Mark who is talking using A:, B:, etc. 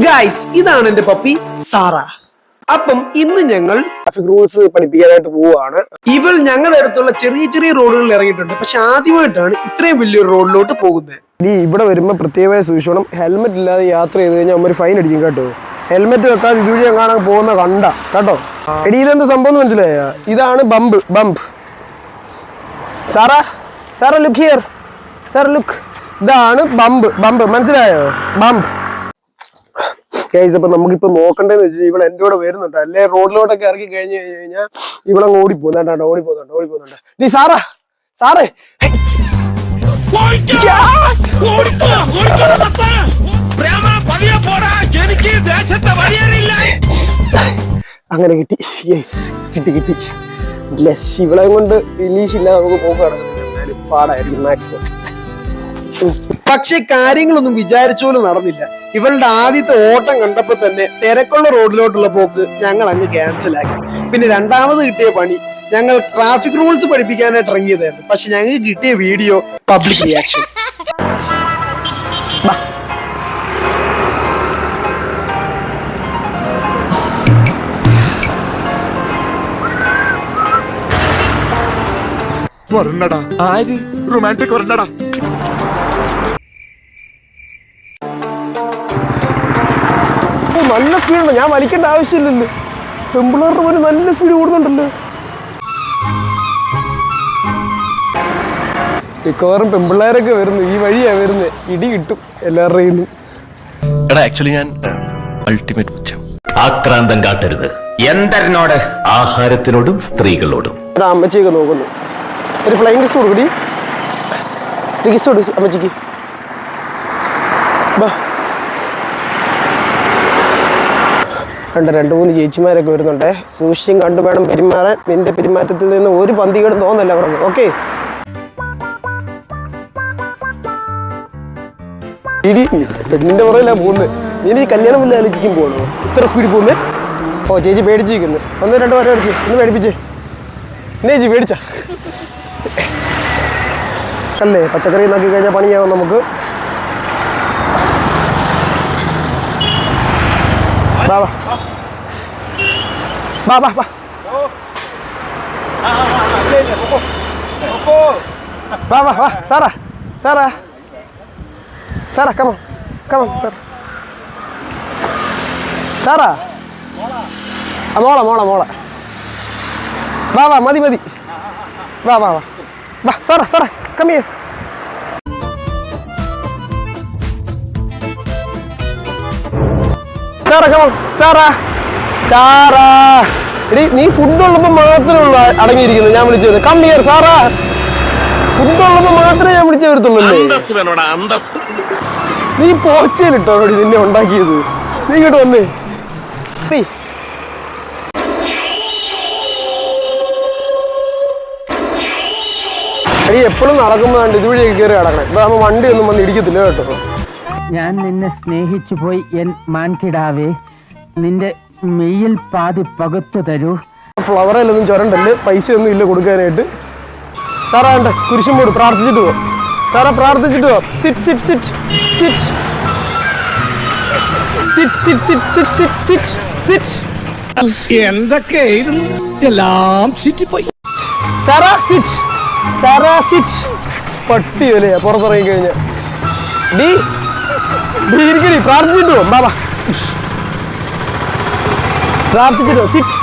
A: Guys, ഇതാണ് എന്റെ puppy Sara. അപ്പം ഇന്ന് ഞങ്ങൾ ട്രാഫിക് റൂൾസ് പഠിപ്പിക്കാനായിട്ട് പോവുകയാണ്. ഇവൾ ഞങ്ങളുടെ അടുത്തുള്ള ചെറിയ ചെറിയ റോഡുകളിൽ ഇറങ്ങിയിട്ടുണ്ട്. പക്ഷെ ആദ്യമായിട്ടാണ് ഇത്രയും വലിയൊരു റോഡിലോട്ട് പോകുന്നത്. ഇവിടെ വരുമ്പോൾ പ്രത്യേകമായി സൂക്ഷിക്കണം. ഹെൽമെറ്റ് ഇല്ലാതെ യാത്ര ചെയ്ത് കഴിഞ്ഞാൽ അമ്മ ഫൈൻ അടിക്കും കേട്ടോ. ഹെൽമെറ്റ് വെക്കാതെ ഇതുവഴി കാണാൻ പോകുന്ന കണ്ട കേട്ടോ. എടി, ഇതെന്ത് സംഭവം മനസ്സിലായ? ഇതാണ് bump. Sir look here. Sir look, ഇതാണ് ബംപ് മനസ്സിലായോ? ബംപ്. അപ്പൊ നമുക്കിപ്പോ നോക്കണ്ടെന്ന് വെച്ചാൽ ഇവിടെ എന്റെ കൂടെ വരുന്നുണ്ട്. അല്ലെ റോഡിലോട്ടൊക്കെ ഇറങ്ങി കഴിഞ്ഞു കഴിഞ്ഞാൽ ഇവിടെ ഓടിപ്പോകുന്നുണ്ട്. നീ സാറേ അങ്ങനെ കിട്ടി. യെസ്, കിട്ടി. ഇവളെ കൊണ്ട് റിലീസ് ഇല്ലാതെ നമുക്ക് പോകാണെങ്കിൽ പാടായിരിക്കും മാക്സിമം. പക്ഷെ കാര്യങ്ങളൊന്നും വിചാരിച്ച പോലെ നടന്നില്ല. ഇവളുടെ ആദ്യത്തെ ഓട്ടം കണ്ടപ്പോ തന്നെ തിരക്കുള്ള റോഡിലോട്ടുള്ള പോക്ക് ഞങ്ങൾ അങ്ങ് ക്യാൻസൽ ആക്കി. പിന്നെ രണ്ടാമത് കിട്ടിയ പണി ഞങ്ങൾ ട്രാഫിക് റൂൾസ് പഠിപ്പിക്കാനായിട്ട് ഇറങ്ങിയതായിരുന്നു. പക്ഷെ ഞങ്ങൾക്ക് കിട്ടിയ വീഡിയോ പബ്ലിക് റിയാക്ഷൻ.
B: റൊമാൻറ്റിക് വരണ്ടടാ.
A: നല്ല സ്പീഡുണ്ട്. ഞാൻ വലിക്കേണ്ട ആവശ്യമില്ലല്ലോ. പെമ്പിളേരുടെ പോലെ നല്ല സ്പീഡ് കൂടുന്നുണ്ടല്ലോ. മിക്കവാറും പെമ്പിള്ളേരൊക്കെ വരുന്നു ഈ വഴിയാ വരുന്നത്. ഇടി കിട്ടും എല്ലാവരുടെയും.
C: ഞാൻ അൾട്ടിമേറ്റ് പുച്ഛം.
D: ആക്രാന്തം കാട്ടരുത്. എന്തരനോട്? ആഹാരത്തിനോടും സ്ത്രീകളോടും.
A: അമ്മച്ചിയൊക്കെ നോക്കുന്നു. ഒരു ഫ്ലൈങ് കിസ് കൊടുക്കടി. കിസ് കൊടു അമ്മച്ചിക്ക്. രണ്ട് മൂന്ന് ചേച്ചിമാരൊക്കെ വരുന്നുണ്ടേ. സൂക്ഷിച്ചും കണ്ടു വേണം പെരുമാറാൻ. നിന്റെ പെരുമാറ്റത്തിൽ നിന്ന് ഒരു പന്തികേടും തോന്നല്ല പറഞ്ഞു. ഓക്കെ, പെണ്ണിന്റെ പുറകിലാ പോകുന്നത്. നീ കല്യാണം വല്ല ആലോചിക്കും പോകണോ? ഇത്ര സ്പീഡിൽ പോകുന്നേ? ഓ, ചേച്ചി പേടിച്ചിരിക്കുന്നു. 1-2 വരെ അടിച്ച് ഒന്ന് പേടിപ്പിച്ചേ. എന്നെ ചേച്ചി പേടിച്ച അല്ലേ? പച്ചക്കറി നോക്കി കഴിഞ്ഞാൽ പണിയാവും നമുക്ക്. വാ സാറാ കമോൺ സാറാ. മോളെ വാ മതി വാ സാറാ കം ഹിയർ. സാറാ എടി, നീ ഫുഡ് ഉള്ളപ്പോ മാത്രമേ അടങ്ങിയിരിക്കുന്നു. ഞാൻ വിളിച്ചത് കം ഹിയർ സാറാ. ഫുഡ് ഉള്ളപ്പോ മാത്രമേ ഞാൻ വിളിച്ചു വരത്തുള്ളൂ. നീ പോച്ചയിലിട്ടോ നിന്നെ ഉണ്ടാക്കിയത്. നീ ഇങ്ങോട്ട് വന്നേ. എടി, എപ്പോഴും നടക്കുമ്പോ ഇതുവഴിയൊക്കെ കയറി കിടക്കണം. ഇപ്പൊ നമ്മ വണ്ടി ഒന്നും വന്ന് ഇടിക്കത്തില്ല കേട്ടോ.
E: ഞാൻ നിന്നെ സ്നേഹിച്ചു പോയി എൻ മാൻകിടാവേ. നിന്റെ മെയ്യിൽ പാതി പകുത്തു തരൂ.
A: ഫ്ലവറിലൊന്നും ചുരണ്ടല്ലേ, പൈസ ഒന്നും ഇല്ല കൊടുക്കാനായിട്ട്. സാറാ ഉണ്ട് കുരിശും പോട്. പ്രാർത്ഥിച്ചിട്ട് പോ സാറാ, പ്രാർത്ഥിച്ചിട്ട് പോ.
F: എന്തൊക്കെയായിരുന്നു എല്ലാം സിറ്റിപ്പോയി.
A: Sarah sit. പട്ടി വിലയാ പുറത്തിറങ്ങി കഴിഞ്ഞ. പ്രാർത്ഥിച്ചിട്ട് പോ ബാബാ. പ്രാർത്ഥിച്ചിട്ടോ. സിറ്റ്.